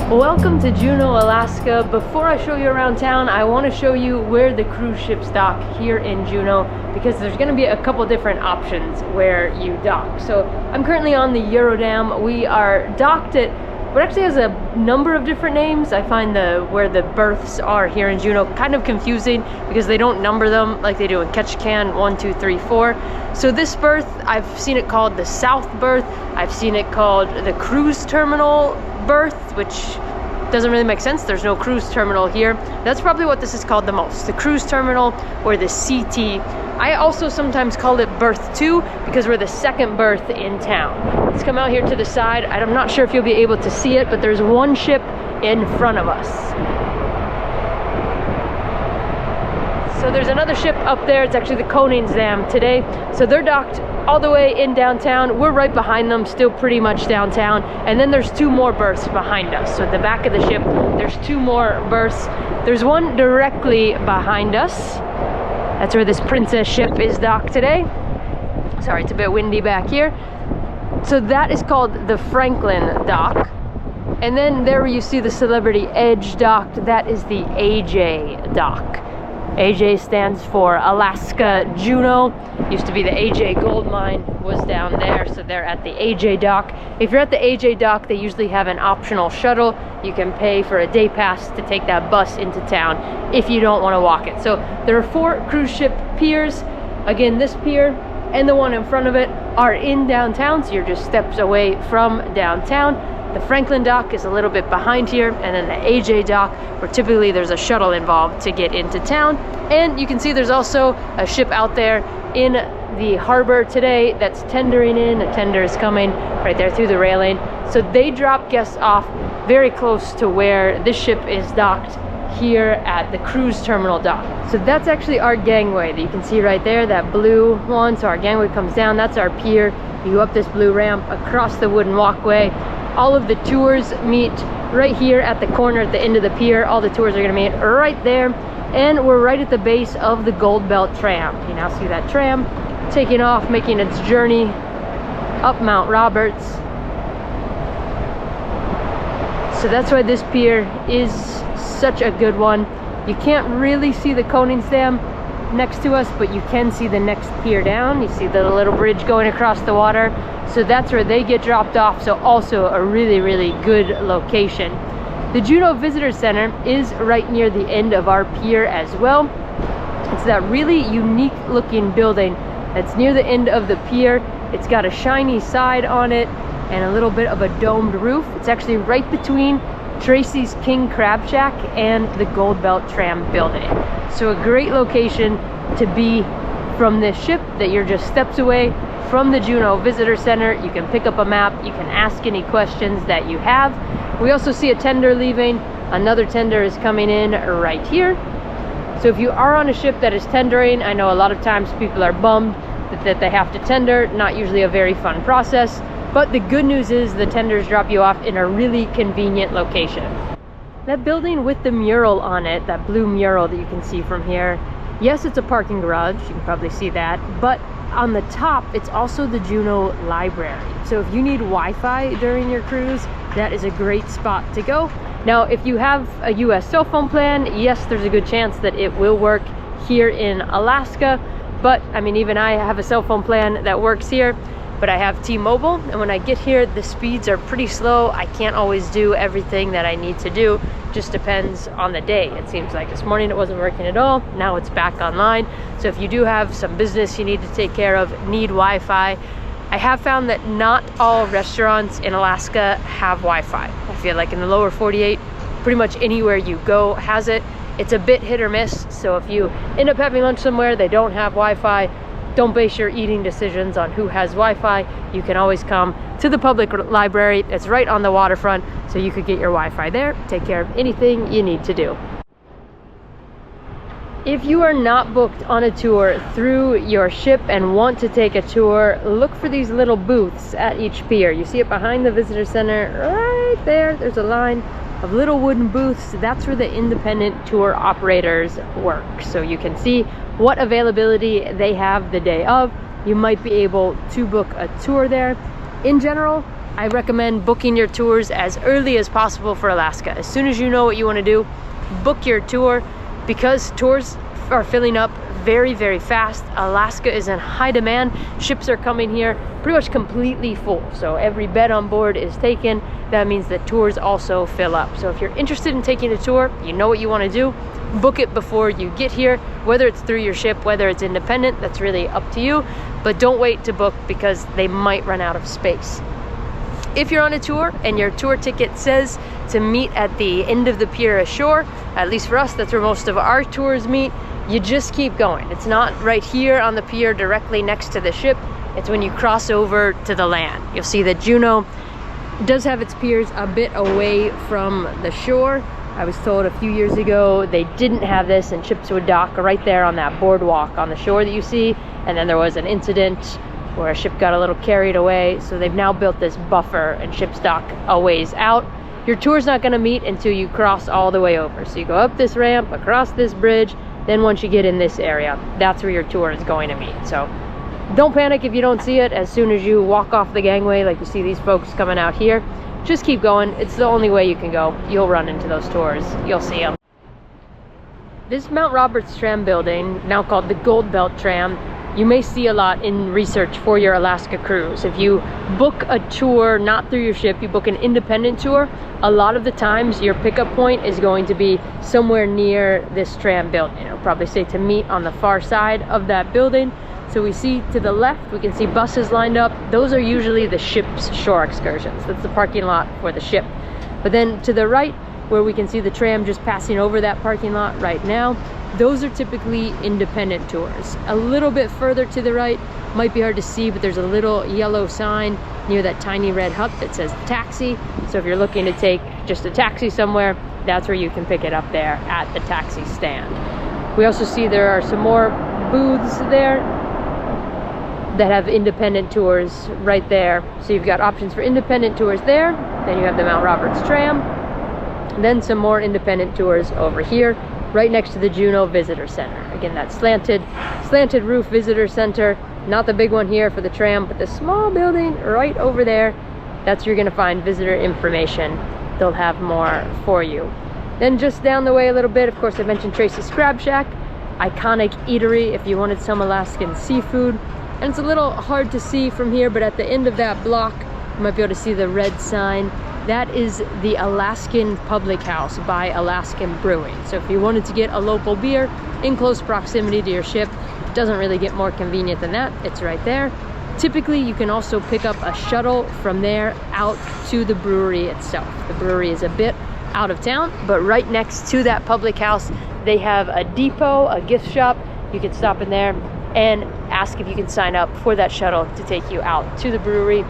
Welcome to Juneau, Alaska. Before I show you around town, I want to show you where the cruise ships dock here in Juneau, because there's going to be a couple different options where you dock. So I'm currently on the Eurodam. We are docked at what actually has a number of different names. I find where the berths are here in Juneau kind of confusing because they don't number them like they do in Ketchikan, 1, 2, 3, 4. So this berth, I've seen it called the South Berth. I've seen it called the Cruise Terminal berth, which doesn't really make sense. There's no cruise terminal here. That's probably what this is called the most, the cruise terminal or the CT. I also sometimes call it berth 2 because we're the second berth in town. Let's come out here to the side. I'm not sure if you'll be able to see it, but there's one ship in front of us. So there's another ship up there. It's actually the Koningsdam today. So they're docked all the way in downtown. We're right behind them, still pretty much downtown. And then there's 2 more berths behind us. So at the back of the ship, there's 2 more berths. There's one directly behind us. That's where this Princess ship is docked today. Sorry, it's a bit windy back here. So that is called the Franklin dock. And then there you see the Celebrity Edge docked. That is the AJ dock. AJ stands for Alaska Juneau. Used to be the AJ gold mine was down there, so they're at the AJ dock. If you're at the AJ dock, they usually have an optional shuttle. You can pay for a day pass to take that bus into town if you don't want to walk it. So there are 4 cruise ship piers. Again, this pier and the one in front of it are in downtown, so you're just steps away from downtown. The Franklin dock is a little bit behind here, and then the AJ dock, where typically there's a shuttle involved to get into town. And you can see there's also a ship out there in the harbor today that's tendering in. A tender is coming right there through the railing. So they drop guests off very close to where this ship is docked here at the cruise terminal dock. So that's actually our gangway that you can see right there, that blue one. So our gangway comes down, that's our pier. You go up this blue ramp across the wooden walkway. All of the tours meet right here at the corner at the end of the pier. All the tours are gonna meet right there. And we're right at the base of the Gold Belt tram. You now see that tram taking off, making its journey up Mount Roberts. So that's why this pier is such a good one. You can't really see the Koningsdam next to us, but you can see the next pier down. You see the little bridge going across the water. So that's where they get dropped off. So also a really, really good location. The Juneau Visitor Center is right near the end of our pier as well. It's that really unique looking building that's near the end of the pier. It's got a shiny side on it and a little bit of a domed roof. It's actually right between Tracy's King Crab Shack and the Gold Belt Tram building. So a great location to be from this ship, that you're just steps away from the Juneau Visitor Center. You can pick up a map, you can ask any questions that you have. We also see a tender leaving. Another tender is coming in right here. So if you are on a ship that is tendering, I know a lot of times people are bummed that they have to tender. Not usually a very fun process. But the good news is the tenders drop you off in a really convenient location. That building with the mural on it, that blue mural that you can see from here, yes, it's a parking garage, you can probably see that, but on the top, it's also the Juneau Library. So if you need Wi-Fi during your cruise, that is a great spot to go. Now, if you have a US cell phone plan, yes, there's a good chance that it will work here in Alaska, but I mean, even I have a cell phone plan that works here. But I have T-Mobile, and when I get here, the speeds are pretty slow. I can't always do everything that I need to do. Just depends on the day. It seems like this morning it wasn't working at all. Now it's back online. So if you do have some business you need to take care of, need Wi-Fi, I have found that not all restaurants in Alaska have Wi-Fi. I feel like in the lower 48, pretty much anywhere you go has it. It's a bit hit or miss. So if you end up having lunch somewhere, they don't have Wi-Fi, don't base your eating decisions on who has Wi-Fi. You can always come to the public library. It's right on the waterfront, so you could get your Wi-Fi there, take care of anything you need to do. If you are not booked on a tour through your ship and want to take a tour, look for these little booths at each pier. You see it behind the visitor center right there. There's a line of little wooden booths. That's where the independent tour operators work. So you can see what availability they have the day of. You might be able to book a tour there. In general, I recommend booking your tours as early as possible for Alaska. As soon as you know what you want to do, book your tour, because tours are filling up very, very fast. Alaska is in high demand. Ships are coming here pretty much completely full. So every bed on board is taken. That means that tours also fill up. So if you're interested in taking a tour, you know what you want to do, book it before you get here, whether it's through your ship, whether it's independent, that's really up to you. But don't wait to book because they might run out of space. If you're on a tour and your tour ticket says to meet at the end of the pier ashore, at least for us, that's where most of our tours meet, you just keep going. It's not right here on the pier directly next to the ship. It's when you cross over to the land. You'll see that Juneau does have its piers a bit away from the shore. I was told a few years ago they didn't have this, and ships would dock right there on that boardwalk on the shore that you see, and then there was an incident where a ship got a little carried away, so they've now built this buffer and ships dock a ways out. Your tour's not going to meet until you cross all the way over. So you go up this ramp, across this bridge, then once you get in this area, that's where your tour is going to meet. So don't panic if you don't see it as soon as you walk off the gangway, like you see these folks coming out here. Just keep going. It's the only way you can go. You'll run into those tours. You'll see them. This Mount Roberts tram building, now called the Gold Belt tram, you may see a lot in research for your Alaska cruise. If you book a tour not through your ship, you book an independent tour, a lot of the times your pickup point is going to be somewhere near this tram building. It'll probably say to meet on the far side of that building. So we see to the left, we can see buses lined up. Those are usually the ship's shore excursions. That's the parking lot for the ship. But then to the right, where we can see the tram just passing over that parking lot right now, those are typically independent tours. A little bit further to the right, might be hard to see, but there's a little yellow sign near that tiny red hut that says taxi. So if you're looking to take just a taxi somewhere, that's where you can pick it up there at the taxi stand. We also see there are some more booths there that have independent tours right there. So you've got options for independent tours there. Then you have the Mount Roberts tram. Then some more independent tours over here, right next to the Juneau Visitor Center. Again, that slanted roof visitor center. Not the big one here for the tram, but the small building right over there. That's where you're gonna find visitor information. They'll have more for you. Then just down the way a little bit, of course, I mentioned Tracy's Crab Shack. Iconic eatery if you wanted some Alaskan seafood. And it's a little hard to see from here, but at the end of that block, you might be able to see the red sign. That is the Alaskan Public House by Alaskan Brewing. So if you wanted to get a local beer in close proximity to your ship, it doesn't really get more convenient than that. It's right there. Typically, you can also pick up a shuttle from there out to the brewery itself. The brewery is a bit out of town, but right next to that public house, they have a depot, a gift shop. You can stop in there and ask if you can sign up for that shuttle to take you out to the brewery.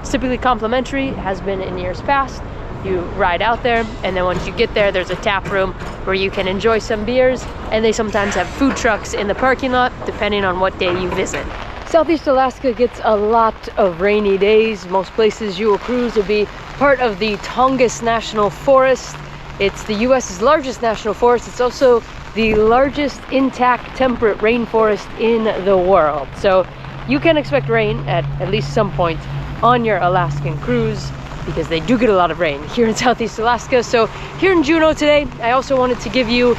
It's typically complimentary, has been in years past. You ride out there, and then once you get there, there's a tap room where you can enjoy some beers, and they sometimes have food trucks in the parking lot, depending on what day you visit. Southeast Alaska gets a lot of rainy days. Most places you will cruise will be part of the Tongass National Forest. It's the U.S.'s largest national forest. It's also the largest intact temperate rainforest in the world. So you can expect rain at least some point on your Alaskan cruise, because they do get a lot of rain here in Southeast Alaska. So here in Juneau today, I also wanted to give you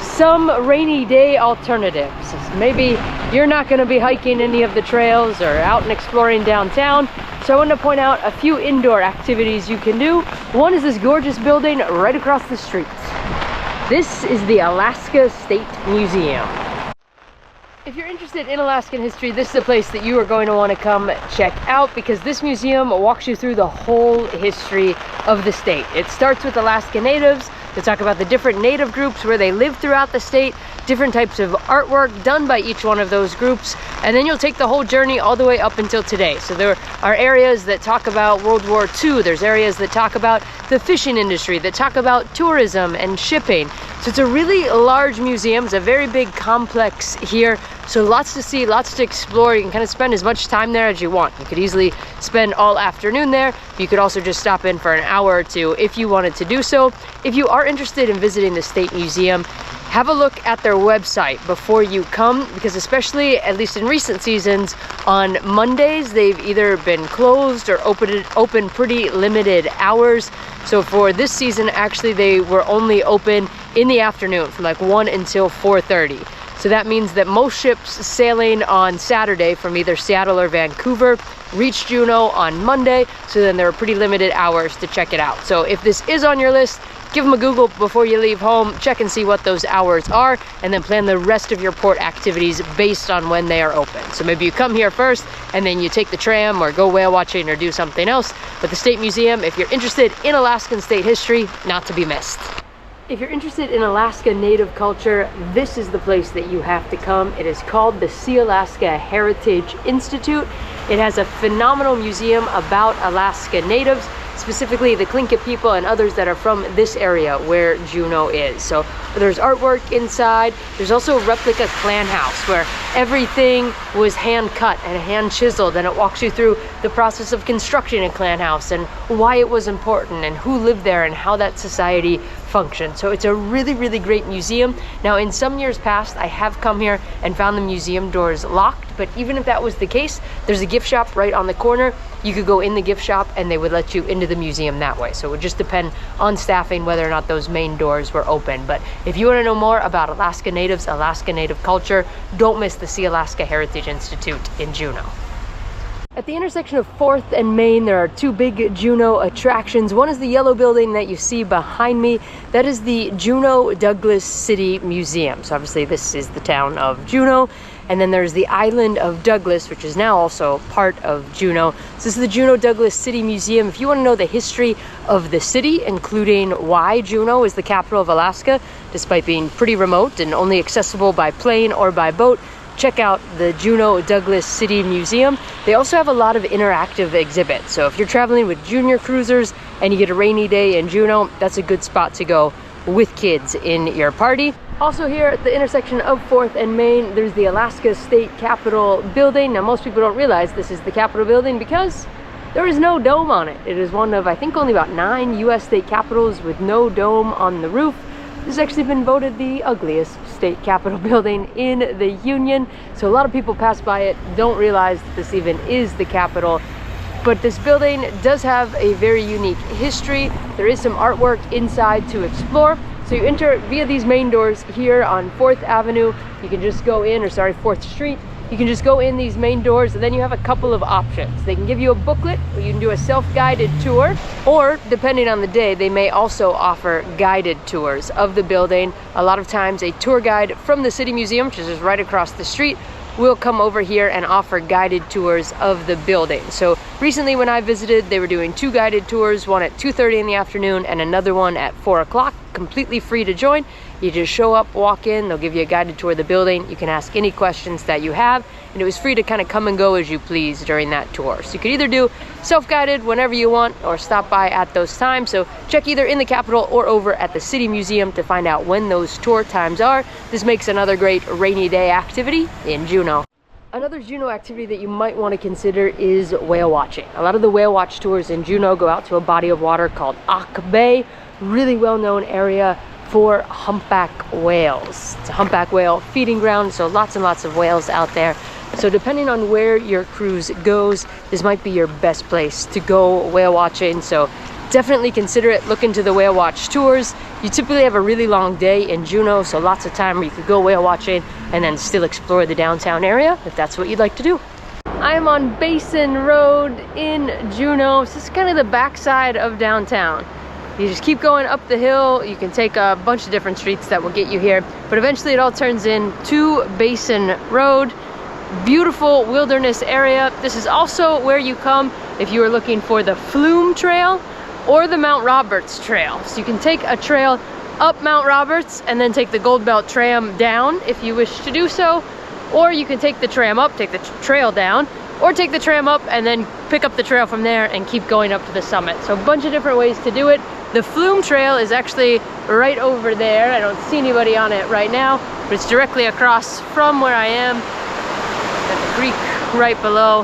some rainy day alternatives. Maybe you're not going to be hiking any of the trails or out and exploring downtown, so I wanted to point out a few indoor activities you can do. One is this gorgeous building right across the street. This is the Alaska State Museum. If you're interested in Alaskan history, this is a place that you are going to want to come check out, because this museum walks you through the whole history of the state. It starts with Alaska Natives. They talk about the different native groups where they live throughout the state, different types of artwork done by each one of those groups, and then you'll take the whole journey all the way up until today. So there are areas that talk about World War II, there's areas that talk about the fishing industry, that talk about tourism and shipping. So it's a really large museum. It's a very big complex here. So lots to see, lots to explore. You can kind of spend as much time there as you want. You could easily spend all afternoon there. You could also just stop in for an hour or two if you wanted to do so. If you are interested in visiting the State Museum, have a look at their website before you come, because especially, at least in recent seasons, on Mondays, they've either been closed or open pretty limited hours. So for this season, actually, they were only open in the afternoon from like 1 until 4:30. So that means that most ships sailing on Saturday from either Seattle or Vancouver reach Juneau on Monday. So then there are pretty limited hours to check it out. So if this is on your list, give them a Google before you leave home, check and see what those hours are, and then plan the rest of your port activities based on when they are open. So maybe you come here first, and then you take the tram or go whale watching or do something else. But the State Museum, if you're interested in Alaskan state history, not to be missed. If you're interested in Alaska Native culture, this is the place that you have to come. It is called the Sealaska Heritage Institute. It has a phenomenal museum about Alaska Natives, specifically the Tlingit people and others that are from this area where Juneau is. So there's artwork inside. There's also a replica clan house where everything was hand cut and hand chiseled, and it walks you through the process of constructing a clan house and why it was important and who lived there and how that society functioned. So it's a really, really great museum. Now, in some years past, I have come here and found the museum doors locked, but even if that was the case, there's a gift shop right on the corner. You could go in the gift shop and they would let you into the museum that way. So it would just depend on staffing whether or not those main doors were open. But if you want to know more about Alaska Natives, Alaska Native culture, don't miss the Sealaska Heritage Institute in Juneau. At the intersection of 4th and Main, there are two big Juneau attractions. One is the yellow building that you see behind me. That is the Juneau Douglas City Museum. So obviously this is the town of Juneau. And then there's the island of Douglas, which is now also part of Juneau. So this is the Juneau Douglas City Museum. If you want to know the history of the city, including why Juneau is the capital of Alaska, despite being pretty remote and only accessible by plane or by boat, check out the Juneau Douglas City Museum. They also have a lot of interactive exhibits. So if you're traveling with junior cruisers and you get a rainy day in Juneau, that's a good spot to go with kids in your party. Also here at the intersection of 4th and Main, there's the Alaska State Capitol building. Now, most people don't realize this is the Capitol building because there is no dome on it. It is one of, I think, only about 9 US state capitals with no dome on the roof. This has actually been voted the ugliest state capitol building in the Union. So a lot of people pass by it, don't realize that this even is the Capitol. But this building does have a very unique history. There is some artwork inside to explore. So you enter via these main doors here on 4th Avenue. You can just go in, or sorry, 4th Street. You can just go in these main doors, and then you have a couple of options. They can give you a booklet, or you can do a self-guided tour, or depending on the day, they may also offer guided tours of the building. A lot of times a tour guide from the City Museum, which is just right across the street, will come over here and offer guided tours of the building. So recently when I visited, they were doing 2 guided tours, one at 2:30 in the afternoon and another one at 4 o'clock, completely free to join. You just show up, walk in, they'll give you a guided tour of the building. You can ask any questions that you have, and it was free to kind of come and go as you please during that tour. So you could either do self-guided whenever you want or stop by at those times. So check either in the Capitol or over at the City Museum to find out when those tour times are. This makes another great rainy day activity in Juneau. Another Juneau activity that you might want to consider is whale watching. A lot of the whale watch tours in Juneau go out to a body of water called Ak Bay, really well-known area for humpback whales. It's a humpback whale feeding ground, so lots and lots of whales out there. So depending on where your cruise goes, this might be your best place to go whale watching. So definitely consider it. Look into the whale watch tours. You typically have a really long day in Juneau, so lots of time where you could go whale watching and then still explore the downtown area if that's what you'd like to do. I am on Basin Road in Juneau. So this is kind of the backside of downtown. You just keep going up the hill. You can take a bunch of different streets that will get you here, but eventually it all turns into Basin Road. Beautiful wilderness area. This is also where you come if you are looking for the Flume Trail or the Mount Roberts Trail. So you can take a trail up Mount Roberts and then take the Gold Belt tram down if you wish to do so, or you can take the tram up, take the trail down, or take the tram up and then pick up the trail from there and keep going up to the summit. So a bunch of different ways to do it. The Flume Trail is actually right over there. I don't see anybody on it right now, but it's directly across from where I am. Got the creek right below.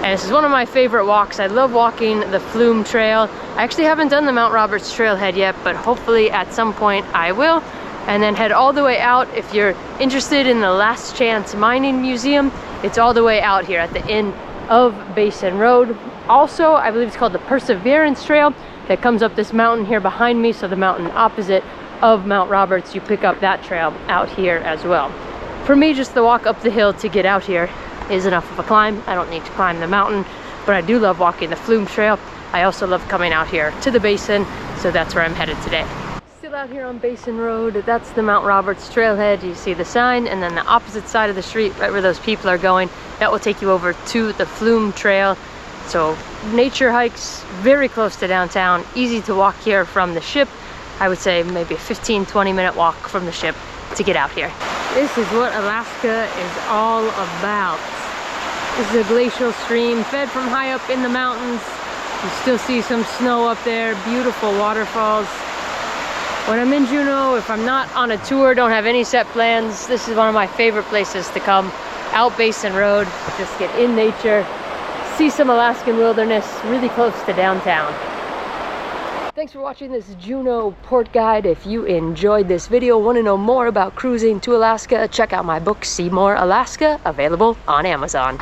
And this is one of my favorite walks. I love walking the Flume Trail. I actually haven't done the Mount Roberts Trailhead yet, but hopefully at some point I will. and then head all the way out. If you're interested in the Last Chance Mining Museum, it's all the way out here at the end of Basin Road. Also, I believe it's called the Perseverance Trail that comes up this mountain here behind me. So the mountain opposite of Mount Roberts, you pick up that trail out here as well. For me, just the walk up the hill to get out here is enough of a climb. I don't need to climb the mountain, but I do love walking the Flume Trail. I also love coming out here to the basin, so that's where I'm headed today. Still out here on Basin Road, that's the Mount Roberts trailhead. You see the sign, and then the opposite side of the street, right where those people are going, that will take you over to the Flume Trail. So nature hikes, very close to downtown, easy to walk here from the ship. I would say maybe a 15-20 minute walk from the ship to get out here. This is what Alaska is all about. This is a glacial stream fed from high up in the mountains. You still see some snow up there, beautiful waterfalls. When I'm in Juneau, if I'm not on a tour, don't have any set plans, this is one of my favorite places to come. Out Basin Road, just get in nature, see some Alaskan wilderness, really close to downtown. Thanks for watching this Juneau Port Guide. If you enjoyed this video, want to know more about cruising to Alaska, check out my book, See More Alaska, available on Amazon.